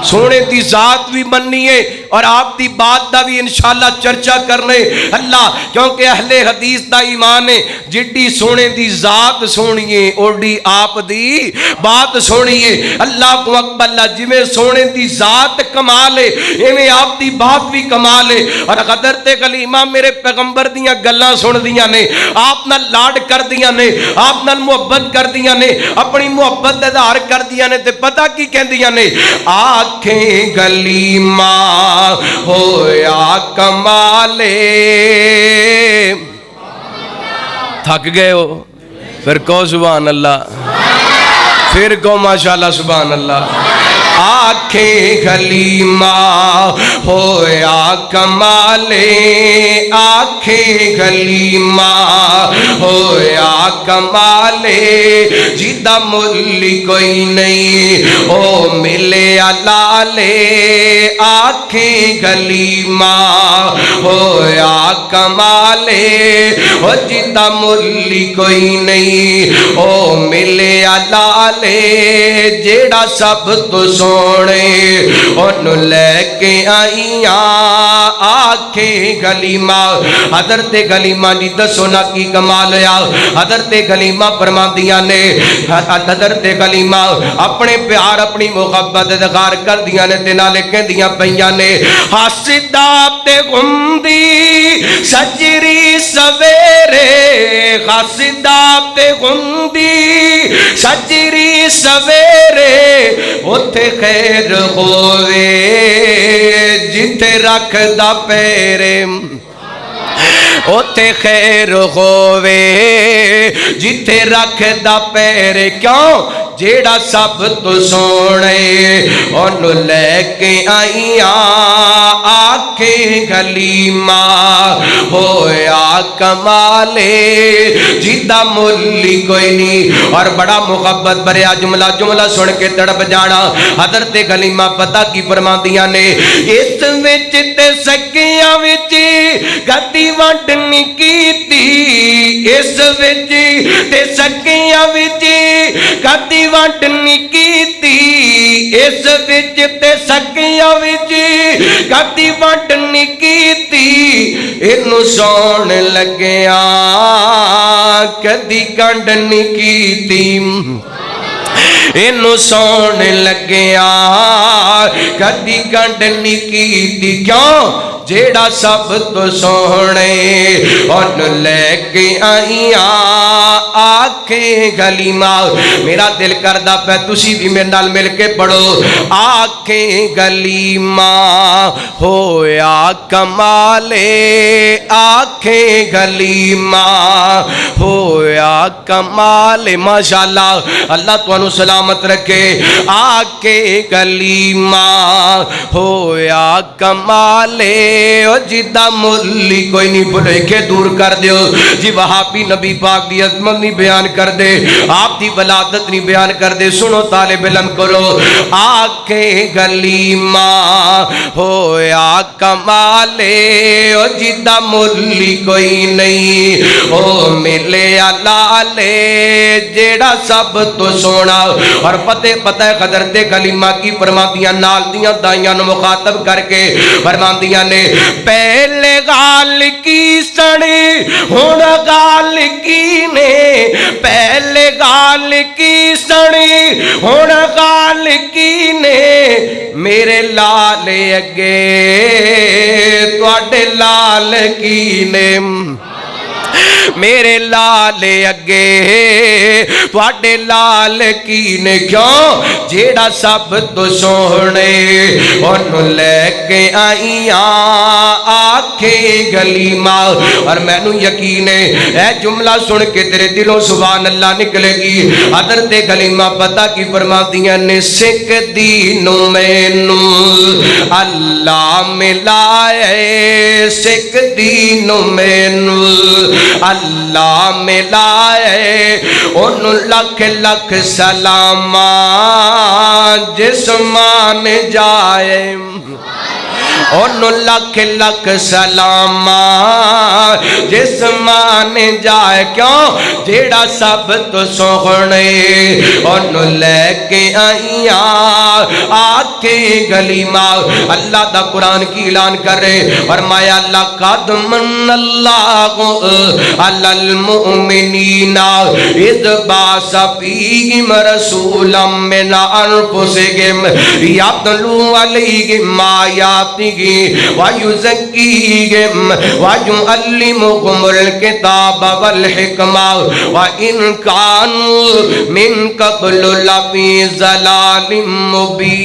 Speaker 3: سونے دی ذات بھی مننی ہے اور آپ دی بات دا بھی انشاءاللہ چرچا کرنے اللہ کیونکہ اہل حدیث دا ایمان ہے جڈی سونے دی ذات سونی ہے اوڈی آپ دی بات سونی ہے اللہ کو اکبر اللہ جویں سونے دی ذات کمال ہے ایویں آپ دی بات بھی کمال ہے اور حضرت کلیمہ میرے پیغمبر دیاں گلاں سن دیاں نے آپ نال لاڈ کر دیاں نے آپ نال محبت کر دیاں نے اپنی محبت دا اظہار کر دیاں نے تے پتہ کی کہندیاں نے آنکھیں گلیمہ ہویا کمالے تھک گئے ہو پھر کو سبحان اللہ پھر کو ماشاءاللہ سبحان اللہ آنکھیں گلیما ہویا کمالے آنکھیں گلیما ہویا کمالے جیدہ ملی کوئی نہیں او ملے لالے آنکھیں گلیما ہویا کمالے او جیدہ ملی کوئی نہیں او ملے لالے جیڑا سب تو سونے انہوں لے کے آئیاں آنکھیں گلیما حضرت گلیمہ جی دسو نا کی کمال یا حضرت گلیمہ فرماندیاں نے حضرت گلیمہ اپنے پیار اپنی محبت دخار کر دیاں نے تے نالے کہندیاں پئیاں نے حسدہ تے گھندی سجری سویرے حسدہ تے گھندی سجری سویرے اتھے خیر ہوئے جتے رکھ دا پیرے اتھے خیر ہوئے جتے رکھ دا پیرے کیوں جیڑا سب تو سونے انہوں لے کے آئیاں آنکھیں گلیما ہویا کمالے جیدہ ملی کوئی نہیں اور بڑا محبت بریا جملہ سن کے تڑپ جانا حضرت گلیمہ پتہ کی فرماندیاں نے اس وچ تے سکیاں وچ گدی وڈنی کیتی اس وچ تے سکیاں وچ گدی وڈنی کیتی اس وچ تے سکیاں وچ گدی وڈنی کیتی اینو سون لگیاں کدی کنڈ نہیں کیتی اینو سون لگیاں کدی کنڈ نہیں کیتی کیوں جیڑا سب تو سونے ان لے کے آئیاں آنکھیں گلیما میرا دل کردہ پہ تسی بھی میرے نال مل کے پڑھو آنکھیں گلیما ہویا کمالے آنکھیں گلیما ہویا کمالے ماشاءاللہ اللہ تو انہوں سلامت رکھے آنکھیں گلیما ہویا کمالے او جدہ ملی کوئی نہیں بھلے کے دور کر دیو جی وہابی نبی پاک دی عظمت نہیں بیان کر دے آپ دی ولادت نہیں بیان کر دے سنو طالب علم کرو آنکھیں گلیما ہویا کمالے او جدہ ملی کوئی نہیں او ملے لالے جیڑا سب تو سونا اور پتہ حضرت گلیمہ کی فرماندیاں نال دیاں دائیاں نو مخاطب کر کے فرماندیاں نے پہلے گال کی سڑی ہون گال کی نے پہلے گال کی سڑی ہون گال کی نے میرے لال اگے تواڈے لال کی نے میرے لال اگے تواڈے لال کی نے کیوں جیڑا سب تو سونے انہوں لے کے آئیاں آنکھیں گلیما اور میں نو یقین ہے اے جملہ سن کے تیرے دلوں سبحان اللہ نکلے گی حضرت گلیمہ پتہ کی فرماندیاں نے سکھ دینوں میں نو اللہ ملائے سکھ دینوں میں نو اللہ ملائے ان لکھ لکھ سلام جسمان جائے ان لکھ لکھ سلام جسمان جائے کیوں جیڑا سب تو سونے ان لے کے آئیاں آنکھیں گلیما اللہ دا قرآن کی اعلان کرے فرمایا لقد من اللہ علی المؤمنین اذ بعث فیہم رسولا من انفسہم یتلو علیہم آیاتہ وَيُزَكِّيهِمْ وَيُعَلِّمُهُمُ الْكِتَابَ وَالْحِكْمَةَ وَإِنْ كَانُوا مِنْ قَبْلُ لَفِي ضَلَالٍ مُبِينٍ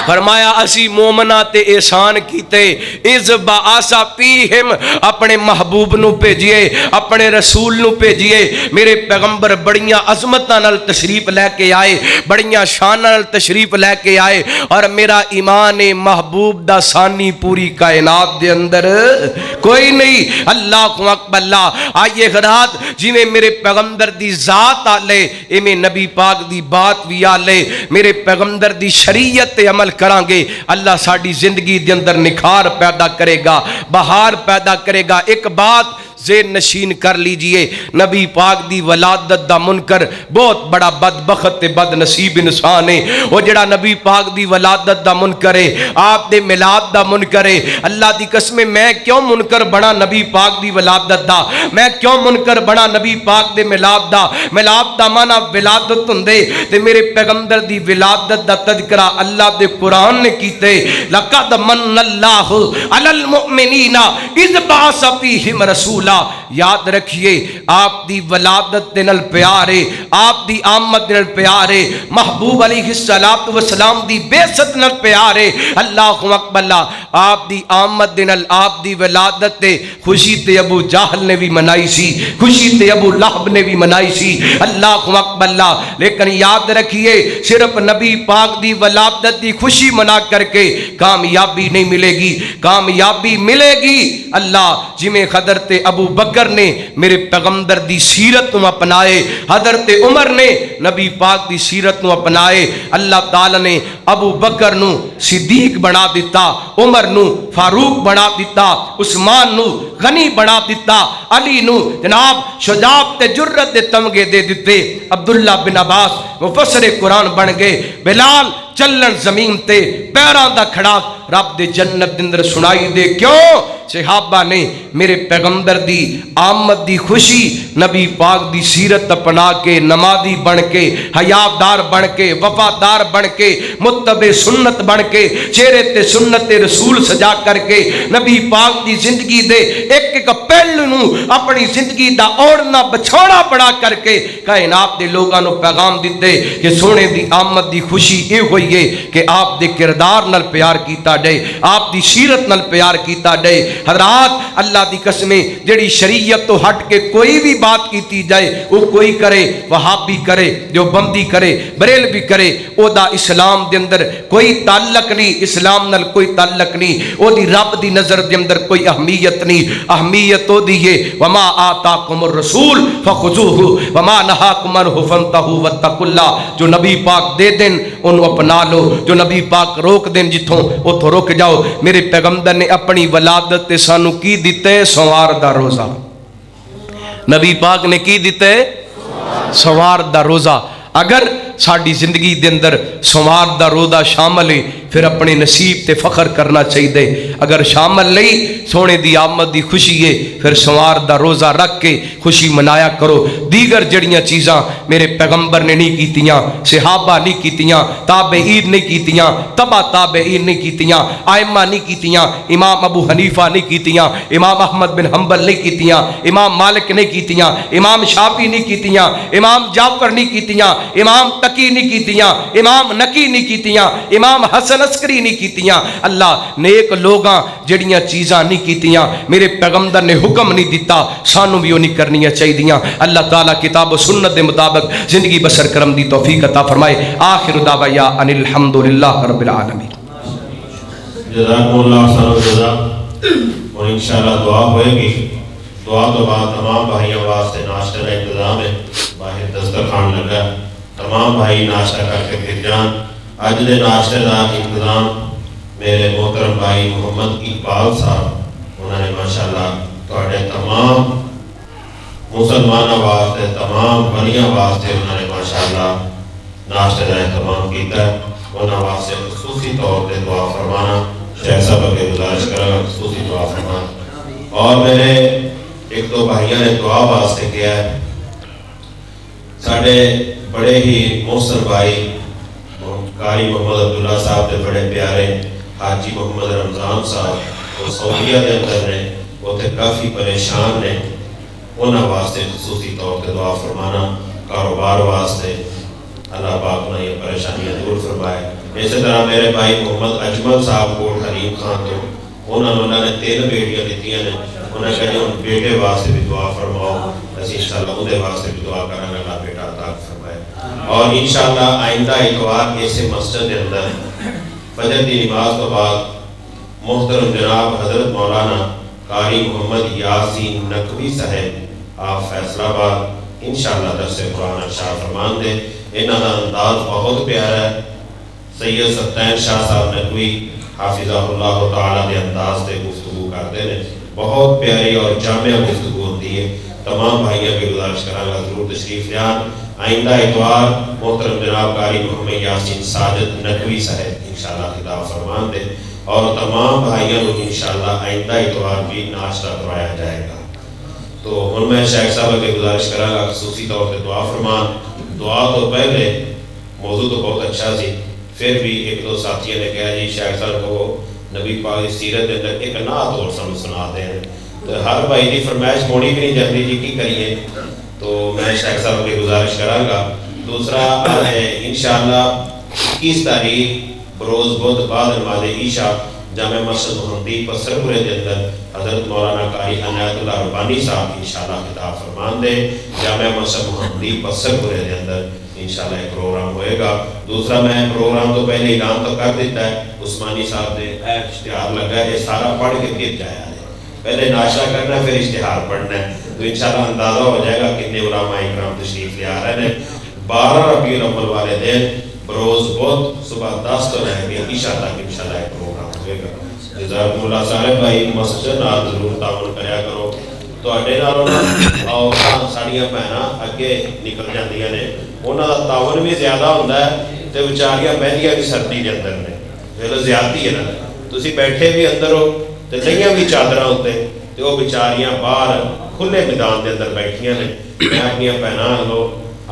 Speaker 3: فرمایا اسی مومنا تے احسان کیتے از باآسا فیہم اپنے محبوب نو بھیجیے اپنے رسول نو بھیجیے میرے پیغمبر بڑیاں عظمتاں نال تشریف لے کے آئے بڑیاں شاناں نال تشریف لے کے آئے اور میرا ایمان محبوب دا ثانی پوری کائنات دے اندر کوئی نہیں اللہ اکبر اللہ آئیے غرات جی میں میرے پیغمبر دی ذات آلے ایمیں نبی پاک دی بات بھی آلے میرے پیغمبر دی شریعت تے عمل کران گے اللہ ساڑی زندگی دے اندر نکھار پیدا کرے گا بہار پیدا کرے گا ایک بات ذہن نشین کر لیجئے نبی پاک دی ولادت دا منکر بہت بڑا بدبخت بد نصیب انسان ہے وہ جڑا نبی پاک دی ولادت دا منکر ہے آپ دے میلاد دا منکر ہے اللہ دی قسم میں کیوں منکر بنا نبی پاک دی ولادت دا میں کیوں منکر بنا نبی پاک دے میلاد دا مانا ولادت ہندے تے میرے پیغمبر دی ولادت دا تذکرہ اللہ دے قرآن نے کیتے لقد من اللہ علی المؤمنین اذ بعث فیہم رسولا یاد رکھیے آپ دی ولادت دے نال پیارے آپ دی آمد دے نال پیارے محبوب علیہ السلام دی بعثت نال پیارے اللہ اکبر اللہ آپ دی آمد دے نال آپ دی ولادت تے خوشی تے ابو جہل نے بھی منائی سی خوشی تے ابو لہب نے بھی منائی سی اللہ اکبر اللہ لیکن یاد رکھیے صرف نبی پاک دی ولادت دی خوشی منا کر کے کامیابی نہیں ملے گی کامیابی ملے گی اللہ جی میں حضرت ابو بکر نے میرے پیغمبر دی سیرت نو اپنائے حضرت عمر نے نبی پاک دی سیرت نو اپنائے اللہ تعالی نے ابو بکر نو صدیق بنا دیتا عمر نو فاروق بنا دیتا عثمان نو غنی بنا دیتا علی نو جناب شجاعت تے جرت دے تمغے دے دیتے عبداللہ بن عباس مفسر قرآن بن گئے بلال چلن زمین تے پیران دا کھڑا رب دے جنت دندر سنائی دے کیوں صحابہ نے میرے پیغمبر دی آمد دی خوشی نبی پاک دی سیرت اپنا کے نمازی بن کے حیادار بن کے وفادار بن کے متبع سنت بن کے چہرے تے سنت رسول سجا کر کے نبی پاک دی زندگی دے ایک ایک پہلو نو اپنی زندگی دا اوڑنا بچھوڑا بڑا کر کے کائنات دے لوگاں نو پیغام دیتے کہ سونے دی آمد دی خوشی اے ہوئی ہے کہ آپ دے کردار نال پیار کیتا ڈے آپ دی سیرت نال پیار کیتا ڈے حضرات اللہ دی قسمیں جڑی شریعت تو ہٹ کے کوئی بھی بات کیتی جائے وہ کوئی کرے وہابی کرے جو بندی کرے بریل بھی کرے او دا اسلام دے اندر کوئی تعلق نہیں اسلام نال کوئی تعلق نہیں او دی رب دی نظر دے اندر کوئی اہمیت نہیں اہمیت تو دیئے وما آتاکم الرسول فخذوہ وما نہاکم عنہ فانتہوا واتقوا اللہ جو نبی پاک دے دیں انہوں اپنا لو جو نبی پاک روک دیں جتوں وہ تو روک جاؤ میرے پیغمبر نے اپنی ولادت تے سانو کی دیتے سوار دا روزہ نبی پاک نے کی دیتے سوار دا روزہ اگر ساڑی زندگی دے اندر سوار دا روزہ شامل ہے پھر اپنے نصیب تے فخر کرنا چاہیے اگر شامل نہیں سونے دی آمد دی خوشی ہے پھر سوار دا روزہ رکھ کے خوشی منایا کرو دیگر جڑیاں چیزاں میرے پیغمبر نے نہیں کیتیاں صحابہ نہیں کیتیاں تابعین نہیں کیتیاں تبع تابعین نہیں کیتیاں آئمہ نہیں کیتیاں امام ابو حنیفہ نہیں کیتیاں امام احمد بن حنبل نہیں کیتیاں امام مالک نہیں کیتیاں امام شافعی نہیں کیتیاں امام جعفر نہیں کیتیاں امام تقی نہیں کیتیاں امام نقی نہیں کیتیاں امام حسن عسکری نہیں کیتیاں اللہ نیک لوگاں جڑیاں چیزاں نہیں کیتیاں میرے پیغمبر نے حکم نہیں دیتا سانو بھی نہیں کرنیاں چاہیے اللہ تعالیٰ کتاب و سنت دے مطابق زندگی بسر کرم دی توفیق عطا فرمائے آخر دعوایا ان الحمدللہ رب العالمین
Speaker 2: جزاکم اللہ خیر جزا اور انشاءاللہ دعا ہوئے گی دعا تو بعد تمام بھائیوں واسطے ناشتہ کا انتظام ہے باہر دسترخوان لگا تمام بھائی ناشتہ کر کے پھر جان اج دے ناشتے کا انتظام میرے محترم بھائی محمد اقبال صاحب انہوں نے ماشاءاللہ تواڈے تمام مسلمانوں واسطے تمام بنیاں واسطے انہوں نے ماشاءاللہ ناشتے کا اہتمام کیتا ہے انہوں واسطے خصوصی طور پہ دعا فرمانا شیخ صاحب کے گزارش کرا خصوصی دعا فرمانا اور میرے ایک دو بھائیوں نے دعا واسطے کیا ہے ساڑھے بڑے ہی محسن بھائی قاری محمد عبداللہ صاحب دے بڑے پیارے حاجی محمد رمضان صاحب وہ سعودیہ دے اندر نے وہ تے کافی پریشان نے انہاں واسطے خصوصی طور پہ دعا فرمانا کاروبار واسطے اللہ پاک انہیں یہ پریشانیاں دور فرمائے اسی طرح میرے بھائی محمد اجمل صاحب کوٹ حلیم خان تو انہوں نے 3 بیٹیاں دیتی ہیں، انہوں نے کہا ان بیٹے واسطے بھی دعا فرماؤ، اسی انشاءاللہ اندے واسطے بھی دعا کریں اللہ بیٹا عطا فرمائے۔ اور انشاءاللہ آئندہ اتوار اسے مسجد کے اندر فجر کی نماز تو بعد محترم جناب حضرت مولانا قاری محمد یاسین نقوی صاحب آپ فیصلہ آباد انشاءاللہ درس قرآن شاہ فرمان دے۔ انہوں کا انداز بہت پیارا ہے، سید سطین شاہ صاحب نقوی حافظہ اللہ تعالیٰ کے انداز سے گفتگو کرتے ہیں، بہت پیاری اور جامع گفتگو ہوتی ہے۔ تمام بھائیوں کی گزارش کرانگا ضرور تشریف لیان۔ آئندہ اتوار محترم جناب قاری محمد یاسین ساجد نقوی صاحب انشاءاللہ خطاب فرمان دے، اور تمام بھائیوں کو انشاءاللہ آئندہ اتوار بھی ناشتہ کروایا جائے گا۔ تو ان میں شیخ صاحب کی گزارش کرانگا خصوصی طور سے دعا فرمان۔ دعا تو پہلے موضوع تو بہت اچھا سی، پھر بھی 1-2 ساتھیوں نے کہا جی شیخ صاحب کو نبی پاک کی سیرت کے اندر ایک نعت اور سنا دیں، تو ہر بھائی کی فرمائش موڑی بھی نہیں جاتی جی کی کریے، تو میں شیخ صاحب کی گزارش کرانگا۔ دوسرا انشاءاللہ 21 تاریخ بروز بدھ بعد نماز عشاء جامع مسجد محمدی پسرپورے کے اندر حضرت مولانا قاری عنایت اللہ ربانی صاحب انشاءاللہ خطاب فرمان دے، جامع مسجد محمدی پسرپورے کے اندر انشاءاللہ ایک پروگرام ہوئے گا۔ دوسرا میں پروگرام تو پہلے اعلان تو کر دیتا ہے، عثمانی صاحب نے اشتہار لگا ہے، یہ سارا پڑھ کے پھر جایا ہے، پہلے ناشتہ کرنا ہے پھر اشتہار پڑھنا ہے، تو انشاءاللہ اندازہ ہو جائے گا کتنے علماء اکرام تشریف لے آ رہے ہیں۔ 12 ربیع الاول والے دن بروز بدھ صبح 10 تو رہ کے عشاء تک انشاءاللہ ایک پروگرام ہوئے گا۔ جزاکم اللہ صاحب بھائی مسجد نال ضرور تعاون کریا کرو، تو اڈے نالوں اور ساڑیاں بہناں اگے نکل جاندیاں نے، انہاں دا تعاون بھی زیادہ ہوندا ہے تے بیچاریاں بہندیاں بھی سردی دے اندر نے، ویلو زیادتی ہے نا، تسی بیٹھے بھی اندر ہو تے لئیاں بھی چادراں ہوتے تے وہ بیچاریاں باہر کھلے میدان دے اندر بیٹھیاں نے۔ میں اپنیاں بہناں لو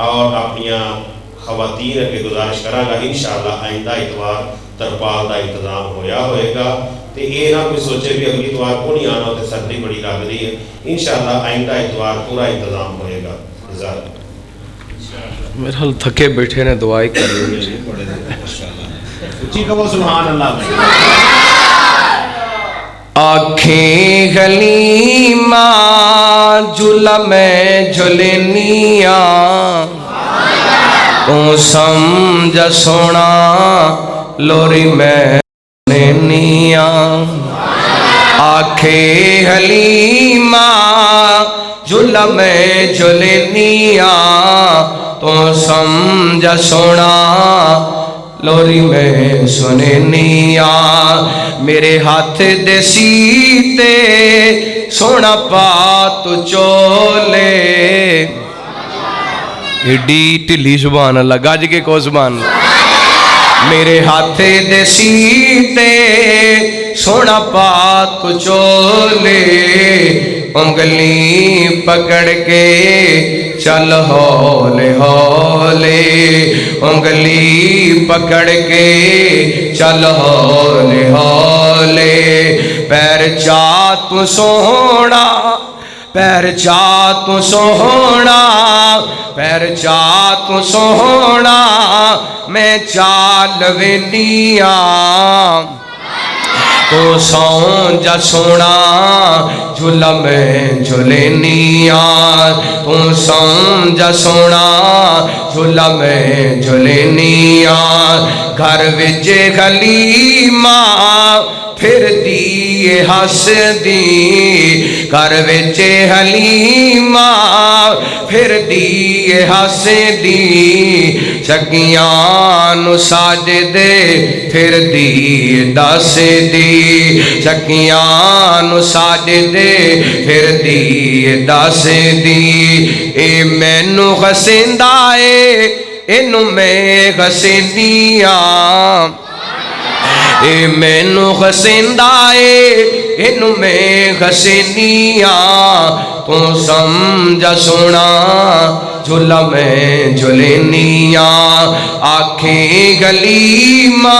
Speaker 2: اور اپنیاں خواتین کے گزارش کرا گا انشاءاللہ آئندہ اتوار ترپال کا انتظام ہوئے گا، تو یہ نہ کوئی سوچے بھی اگلی اتوار کو نہیں آنا تو سردی بڑی لگ رہی ہے، انشاءاللہ آئندہ اتوار پورا انتظام ہوئے گا۔
Speaker 3: میرے حال تھکے بیٹھے نے دعائی کر رہی
Speaker 2: اچھی کہو سبحان اللہ۔
Speaker 3: آنکھیں غلیمہ جلم جھلنیاں تو سمجھ سونا لوری میں نینیاں، آنکھیں حلیمہ جلم جھلنیاں تو سمجھ سونا لوری میں سننیاں، میرے ہاتھ دے سیتے سونا پا تو چولے، ایڈی ٹلی زبان اللہ گاج کے کو زبان، میرے ہاتھ دے سیتے سونا پا تو چولے، انگلی پکڑ کے چل ہولے ہولے، انگلی پکڑ کے چل ہولے ہولے، پیر چا تو سونا پیر چا تو سونا پیر چا تو سونا میں چال وینیاں، تو سون جا سونا جھلم جھلنیاں، تو سون جا سونا جھلم جھلنیاں، گھر وچ حلیمہ پھر دی ہس دی، گھر وچ حلیمہ پھر دی ہس دی، چکیاں نو ساجدے پھر دی دس دی، چکیاں نو ساجدے پھر دی دس دی، اے مینو غسیندا اے اینو میں غسینیاں، اے مینو غسیندا اے اینو میں غسینیاں، تو سمجھا سونا جھلم جھلنیاں، آنکھیں غلیمہ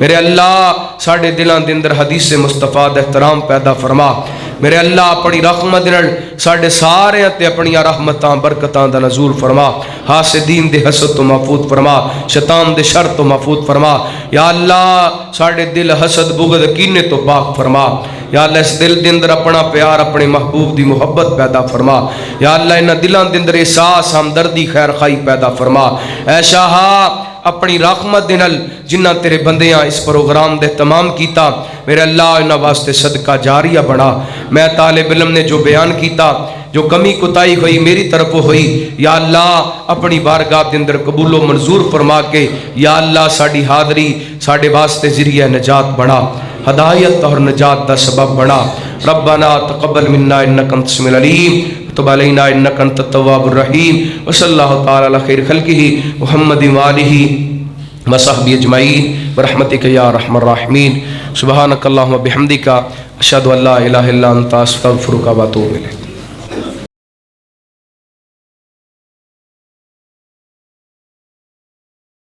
Speaker 3: میرے اللہ ساڈے دلاں دے اندر حدیث مصطفیٰ دا احترام پیدا فرما میرے اللہ اپنی رحمت نال ساڈے سارے تے اپنی رحمتاں برکتاں دا نزول فرما حاسدین دے حسد تو محفوظ فرما شیطان دے شر تو محفوظ فرما یا اللہ ساڈے دل حسد بغض کینے تو پاک فرما یا اللہ اس دل دے اندر اپنا پیار اپنے محبوب دی محبت پیدا فرما یا اللہ انہاں دلاں دے اندر احساس ہمدردی خیر خائی پیدا فرما اے شاہ اپنی رحمت دے نال جنہ تیرے بندیاں اس پروگرام دے تمام کیتا میرے اللہ انہاں واسطے صدقہ جاریہ بنا میں طالب علم نے جو بیان کیتا جو کمی کوتاہی ہوئی میری طرف ہوئی یا اللہ اپنی بارگاہ دے اندر قبول و منظور فرما کے یا اللہ ساڈی حاضری ساڈے واسطے ذریعہ نجات بنا ہدایت اور نجات دا سبب بنا ربنا تقبل منا انک انت السمیع العلیم تب علینا انک انت التواب الرحیم وصلی اللہ تعالی علی خیر خلقہ محمد وآلہ وصحبہ اجمعین برحمتک یا ارحم الراحمین سبحانک اللہم بحمدک اشہد ان لا الہ الا انت استغفرک و اتوب الیک